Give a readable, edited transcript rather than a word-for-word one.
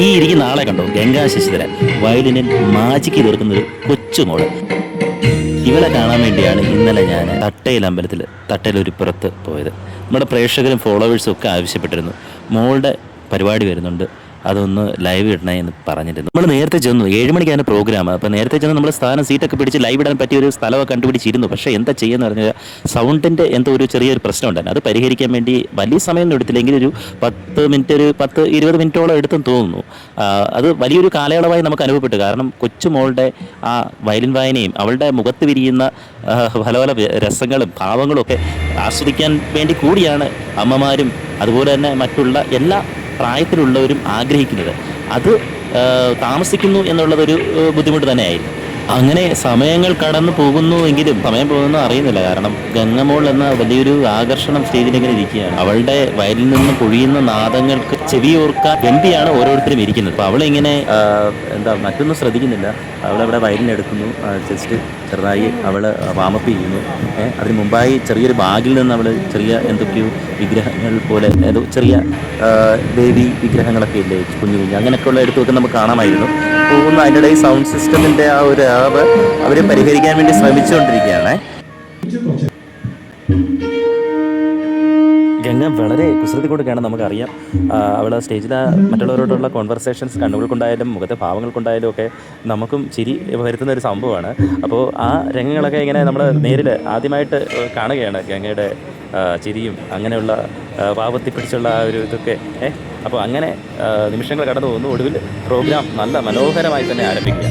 ഈ ഇരിക്കുന്ന ആളെ കണ്ടോ, ഗംഗാ ശശിധരൻ, വയലിനിൽ മാജിക്ക് തീർക്കുന്നൊരു കൊച്ചുമോള്. ഇവളെ കാണാൻ വേണ്ടിയാണ് ഇന്നലെ ഞാൻ തട്ടയിൽ അമ്പലത്തിൽ തട്ടയിലൊരുപ്പുറത്ത് പോയത്. നമ്മുടെ പ്രേക്ഷകരും ഫോളോവേഴ്സും ഒക്കെ ആവശ്യപ്പെട്ടിരുന്നു, മോളുടെ പരിപാടി വരുന്നുണ്ട്, അതൊന്ന് ലൈവ് ഇടണേ എന്ന് പറഞ്ഞിരുന്നു. നമ്മൾ നേരത്തെ ചെന്നു, 7 മണിക്കാണ് പ്രോഗ്രാം. അപ്പോൾ നേരത്തെ ചെന്ന് നമ്മൾ സ്ഥാനം സീറ്റൊക്കെ പിടിച്ച് ലൈവ് ഇടാൻ പറ്റിയ ഒരു സ്ഥലമൊക്കെ കണ്ടുപിടിച്ചിരുന്നു. പക്ഷേ എന്താ ചെയ്യുന്ന പറഞ്ഞാൽ സൗണ്ടിൻ്റെ എന്തോ ഒരു ചെറിയൊരു പ്രശ്നം ഉണ്ടായിരുന്നു. അത് പരിഹരിക്കാൻ വേണ്ടി വലിയ സമയമൊന്നും എടുത്തില്ലെങ്കിൽ ഒരു 10 മിനിറ്റ്, ഒരു 10-20 മിനിറ്റോളം എടുത്തെന്ന് തോന്നുന്നു. അത് വലിയൊരു കാലയളവായി നമുക്ക് അനുഭവപ്പെട്ടു. കാരണം കൊച്ചുമോളുടെ ആ വയലിൻ വായനയും അവളുടെ മുഖത്ത് വിരിയുന്ന പല പല രസങ്ങളും ഭാവങ്ങളും ഒക്കെ ആസ്വദിക്കാൻ വേണ്ടി കൂടിയാണ് അമ്മമാരും അതുപോലെ തന്നെ മറ്റുള്ള എല്ലാ പ്രായത്തിലുള്ളവരും ആഗ്രഹിക്കുന്നത്. അത് താമസിക്കുന്നു എന്നുള്ളതൊരു ബുദ്ധിമുട്ട് തന്നെയായിരുന്നു. അങ്ങനെ സമയങ്ങൾ കടന്നു പോകുന്നു എങ്കിലും സമയം പോകുന്നു അറിയുന്നില്ല. കാരണം ഗംഗമോൾ എന്ന വലിയൊരു ആകർഷണം സ്റ്റേജിലിങ്ങനെ ഇരിക്കുകയാണ്. അവളുടെ വയലിൽ നിന്ന് പൊഴിയുന്ന നാദങ്ങൾക്ക് ചെവിയോർക്കാൻ വെമ്പിയാണ് ഓരോരുത്തരും ഇരിക്കുന്നത്. അപ്പോൾ അവളിങ്ങനെ മറ്റൊന്നും ശ്രദ്ധിക്കുന്നില്ല. അവളവിടെ വയലിനെടുക്കുന്നു, ജസ്റ്റ് ചെറുതായി അവൾ വാമപ്പ് ചെയ്യുന്നു. അതിന് മുമ്പായി ചെറിയൊരു ബാഗിൽ നിന്ന് അവൾ ചെറിയ എന്തൊക്കെയോ വിഗ്രഹങ്ങൾ പോലെ, ചെറിയ ദേവി വിഗ്രഹങ്ങളൊക്കെ ഇല്ലേ, കുഞ്ഞു കുഞ്ഞു അങ്ങനെയൊക്കെയുള്ള എടുത്തൊക്കെ നമുക്ക് കാണാമായിരുന്നു. പോകുന്ന അതിൻ്റെ സൗണ്ട് സിസ്റ്റത്തിൻ്റെ ആ ഒരു ആവ് അവർ പരിഹരിക്കാൻ വേണ്ടി ശ്രമിച്ചുകൊണ്ടിരിക്കുകയാണ്. ഗംഗ വളരെ കുസൃതി കൊടുക്കുകയാണ്, നമുക്കറിയാം. അവൾ സ്റ്റേജിൽ മറ്റുള്ളവരോടുള്ള കോൺവെർസേഷൻസ് കണ്ണുകൾക്കുണ്ടായാലും മുഖത്തെ ഭാവങ്ങൾക്കുണ്ടായാലും ഒക്കെ നമുക്കും ചിരി വരുത്തുന്ന ഒരു സംഭവമാണ്. അപ്പോൾ ആ രംഗങ്ങളൊക്കെ ഇങ്ങനെ നമ്മൾ നേരിൽ ആദ്യമായിട്ട് കാണുകയാണ്, ഗംഗയുടെ ചിരിയും അങ്ങനെയുള്ള ഭാവത്തിൽ പിടിച്ചുള്ള ആ ഒരു ഇതൊക്കെ. അപ്പോൾ അങ്ങനെ നിമിഷങ്ങൾ കടന്നു പോകുന്നു. ഒടുവിൽ പ്രോഗ്രാം നല്ല മനോഹരമായി തന്നെ ആരംഭിക്കുക.